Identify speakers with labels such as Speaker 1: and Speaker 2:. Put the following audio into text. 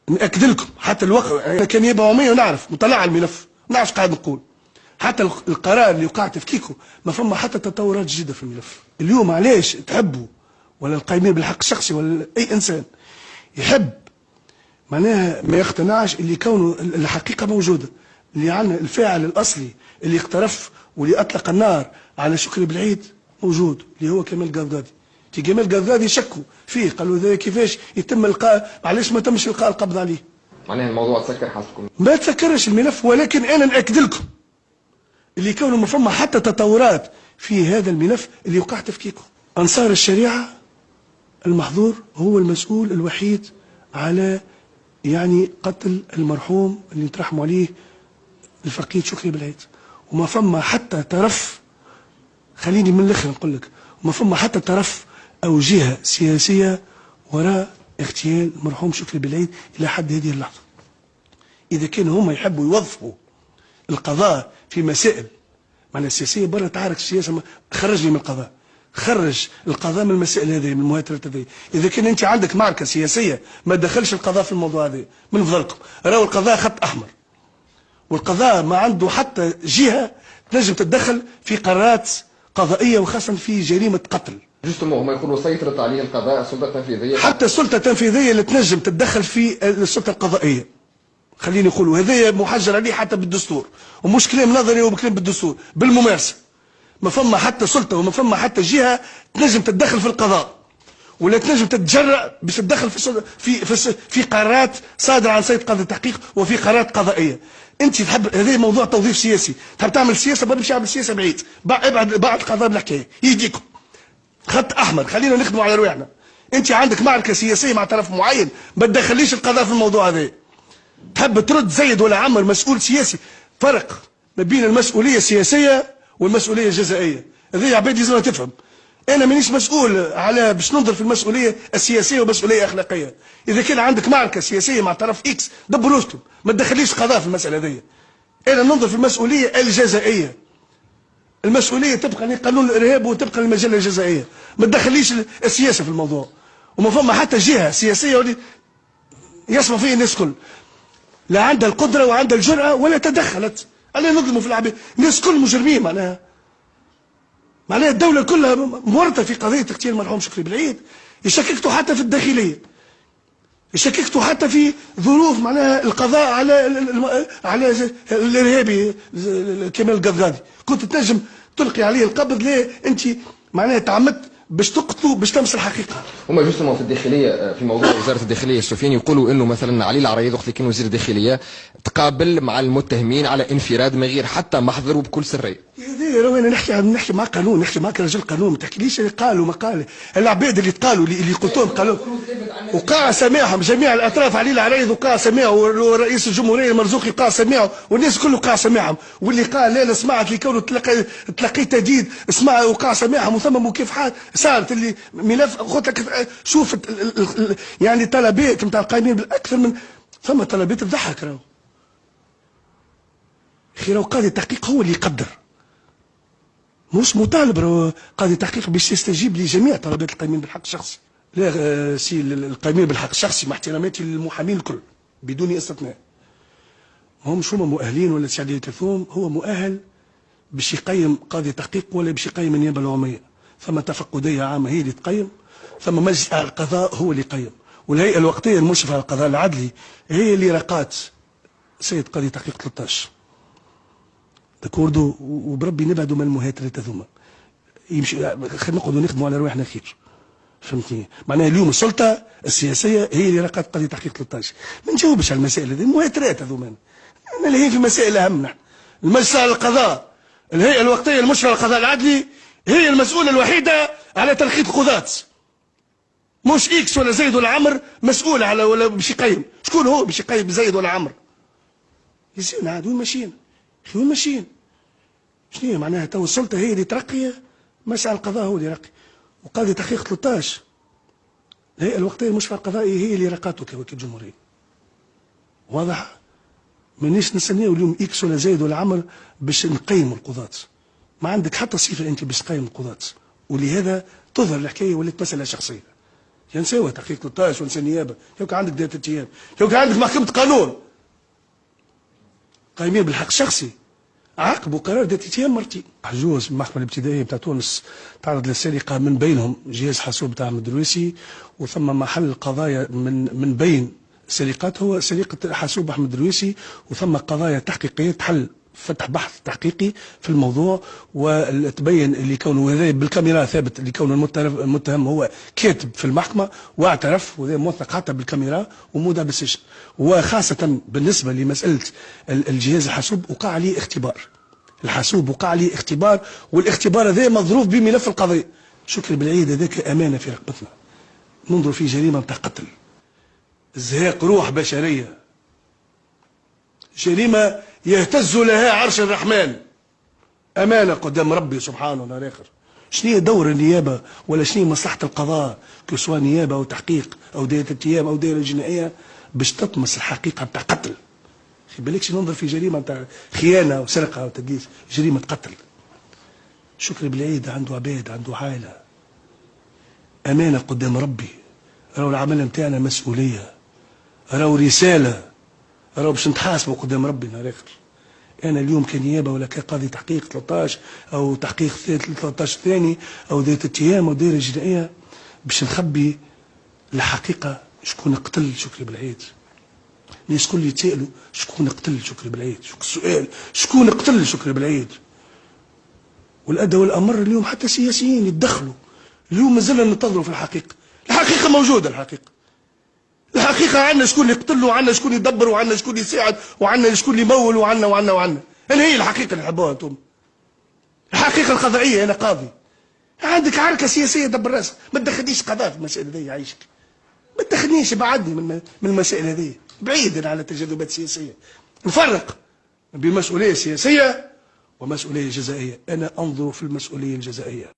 Speaker 1: نأكد لكم حتى الوقت انا كنيابه عموميه ونعرف مطلع على الملف نعرف قاعد نقول. حتى القرار اللي وقع تفكيكه ما فما حتى تطورات جديده في الملف. اليوم علاش تحبوا ولا القائمين بالحق الشخصي ولا اي انسان يحب معناها ما يقتنعش اللي كونه الحقيقه موجوده، اللي عندنا الفاعل الاصلي اللي اقترف واللي اطلق النار على شكري بالعيد موجود اللي هو كمال قضادي. كي كمال قضادي شكوا فيه قالوا ذا كيفاش يتم القاء، علاش ما تمش القاء القبض عليه؟
Speaker 2: معناها الموضوع تسكر حسبكم؟
Speaker 1: ما تسكرش الملف، ولكن انا ناكد لكم اللي كونه ما فما حتى تطورات في هذا الملف اللي وقع تفكيكه. انصار الشريعه المحظور هو المسؤول الوحيد على يعني قتل المرحوم اللي نترحموا عليه الفقيد شكري بالعيد، وما فما حتى طرف، خليني من الاخر نقول لك، وما فما حتى طرف او جهه سياسيه وراء اغتيال المرحوم شكري بالعيد الى حد هذه اللحظه. اذا كانوا هم يحبوا يوظفوا القضاء في مسائل معناها السياسيه برا تعارك السياسه، خرجني من القضاء، خرج القضاء من المسائل هذه من المهاترات هذه. اذا كان انت عندك معركه سياسيه ما تدخلش القضاء في الموضوع هذا من فضلكم. راهو القضاء خط احمر، والقضاء ما عنده حتى جهه تنجم تتدخل في قرارات قضائيه وخاصه في جريمه قتل.
Speaker 2: جوستومون هما يقولوا سيطرت عليه القضاء، السلطه التنفيذيه،
Speaker 1: حتى السلطه التنفيذيه اللي تنجم تتدخل في السلطه القضائيه. خليني نقولوا هذا محجر عليه حتى بالدستور، ومش كلام نظري وبكلام بالدستور، بالممارسه. ما فما حتى سلطه وما فما حتى جهه تنجم تتدخل في القضاء ولا تنجم تتجرأ باش تتدخل في قرارات صادره عن سيد قاضي التحقيق وفي قرارات قضائيه. انت تحب هذا موضوع توظيف سياسي، تحب تعمل سياسه باش يعمل سياسه بعيد، بعد القضاء بالحكايه يهديكم. خط احمر، خلينا نخدموا على رواحنا. انت عندك معركه سياسيه مع طرف معين ما تدخليش القضاء في الموضوع هذا. تحب ترد زيد ولا عمر مسؤول سياسي، فرق ما بين المسؤوليه السياسيه والمسؤوليه الجزائيه. هذه عباد لازم تفهم. انا مانيش مسؤول على باش ننظر في المسؤوليه السياسيه ومسؤوليه اخلاقيه. اذا كان عندك معركه سياسيه مع طرف اكس دبر روسكم، ما تدخليش قضاء في المساله هذه. انا ننظر في المسؤوليه الجزائيه. المسؤوليه تبقى لقانون الارهاب وتبقى للمجله الجزائيه، ما تدخليش السياسه في الموضوع. وما فما حتى جهه سياسيه اللي يسمع فيه الناس الكل لا عندها القدره وعندها الجرأه ولا تدخلت. انا نظلموا في العباد، الناس كل مجرمين معناها الدوله كلها مورطه في قضيه اغتيال المرحوم شكري بالعيد. يشككتوا حتى في الداخليه، يشككتوا حتى في ظروف معناها القضاء على الارهابي كمال القضادي. كنت تنجم تلقي عليه القبض، ليه انت معناها تعمدت باش تقتلوا باش تمس الحقيقه.
Speaker 2: هما جوستومون في الداخليه في موضوع وزاره الداخليه السفيان يقولوا انه مثلا علي العريض وقت اللي كان وزير الداخليه تقابل مع المتهمين على انفراد من غير حتى محضر وبكل سريه.
Speaker 1: هذه راه انا نحكي مع قانون، نحكي معك رجل قانون، ما تحكيليش اللي قالوا ما قال. العباد اللي تقالوا اللي قلتهم قالوا وقع سماعهم جميع الاطراف. علي العريض وقع سماعه، ورئيس الجمهوريه المرزوقي قاع سماعه، والناس كله قاع سماعهم. واللي قال لا سمعت لكونه تلقيت تهديد اسمع وقع سماعهم وثم وكيف حال صارت اللي ملف. قلت لك شوف يعني طلبات نتاع القائمين بالاكثر من ثم طلبات تضحك. راهو اخي راهو قاضي التحقيق هو اللي يقدر، مش مطالب راهو قاضي التحقيق باش يستجيب لجميع طلبات القائمين بالحق الشخصي. لا سي القائمين بالحق الشخصي مع احتراماتي للمحامين الكل بدون استثناء، همش هما مؤهلين ولا سي عدلية الثوم هو مؤهل باش يقيم قاضي تحقيق ولا باش يقيم النيابه العموميه. ثم تفقديه عامه هي اللي تقيم، ثم مجلس القضاء هو اللي يقيم، والهيئه الوقتيه المشرفه على القضاء العدلي هي اللي رقات سيد قاضي تحقيق 13 داكوردو. وبربي نبعدوا من المهاترات هذوما، يمشي خلينا نقعدوا نخدموا على رواحنا خير. فهمتني؟ معناها اليوم السلطه السياسيه هي اللي رقات قاضي تحقيق 13. ما نجاوبش على المسائل هذه، المهاترات هذوما انا اللي هي في مسائل اهم. نحن المجلس على القضاء الهيئه الوقتيه المشرفه على القضاء العدلي هي المسؤوله الوحيده على تلخيط قضاة، مش اكس ولا زيد ولا عمر مسؤول على ولا باش يقيم. شكون هو باش يقيم زيد ولا عمر؟ يزينا عاد وين ماشيين؟ اخي وين ماشيين؟ شنو هي معناها تو السلطه هي اللي ترقي، مسعى القضاء هو اللي يرقي. وقاضي تحقيق 13 الهيئه الوقتيه المشرفه على القضائي هي اللي رقاته كوكيل جمهوريه. واضح؟ مانيش نستناو اليوم اكس ولا زيد ولا عمر باش نقيموا القضاة. ما عندك حتى صفه انت باش تقيم القضاة، ولهذا تظهر الحكايه ولات مساله شخصيه. ينساوها تحقيق 13 ونسى النيابه، لو كان عندك دائره ايام، لو كان عندك محكمه قانون قايمين بالحق الشخصي عاقبوا قرار دائره ايام مرتين. حجوز المحكمه الابتدائيه بتاع تونس تعرض للسرقه، من بينهم جهاز حاسوب بتاع مدرويسي، وثم محل قضايا من بين السرقات هو سرقه حاسوب احمد درويسي، وثم قضايا تحقيقيه تحل فتح بحث تحقيقي في الموضوع، وتبين اللي كونه هذا بالكاميرا ثابت اللي كونه المتهم هو كاتب في المحكمه واعترف، وهذا موثق حتى بالكاميرا ومودع بالسجن. وخاصه بالنسبه لمساله الجهاز الحاسوب وقع عليه اختبار، الحاسوب وقع عليه اختبار، والاختبار هذا مظروف بملف القضيه. شكري بالعيد هذاك امانه في رقبتنا، ننظر في جريمه بتاع قتل، ازهاق روح بشريه، جريمه يهتز لها عرش الرحمن، امانه قدام ربي سبحانه وتعالى. شنو دور النيابه ولا شنو مصلحه القضاء كسوا نيابه او تحقيق او دائره اتهام او دائره جنائيه باش تطمس الحقيقه بتاع قتل؟ خي بالكش ننظر في جريمه بتاع خيانه وسرقه وتدليس، جريمه قتل. شكري بالعيد عنده عباد، عنده عائله، امانه قدام ربي. راهو العمل نتاعنا مسؤوليه، راهو رساله، راهو باش نتحاسبوا قدام ربي نهار اخر. انا اليوم كنيابه ولا كقاضي تحقيق 13 او تحقيق 13 ثاني او دائره اتهام او دائره جنائيه باش نخبي الحقيقه شكون قتل شكري بالعيد. الناس كل يتسائلوا شكون قتل شكري بالعيد، السؤال شكون قتل شكري بالعيد. والادى والامر اليوم حتى سياسيين يتدخلوا. اليوم مازلنا ننتظروا في الحقيقه، الحقيقه موجوده، الحقيقه عندنا شكون يقتل، وعندنا شكون يدبر، وعندنا شكون يساعد، وعندنا شكون يمول، وعندنا انا هي الحقيقه اللي نحبوها انتم، الحقيقه القضائيه. انا قاضي، عندك عركه سياسيه دبر راسك، ما تدخلنيش قضاء في المسائل هذه، يعيشك ما تدخلنيش، ابعدني من المسائل هذه، بعيدا على التجاذبات السياسيه. نفرق بين مسؤوليه سياسيه ومسؤوليه جزائيه، انا انظر في المسؤوليه الجزائيه.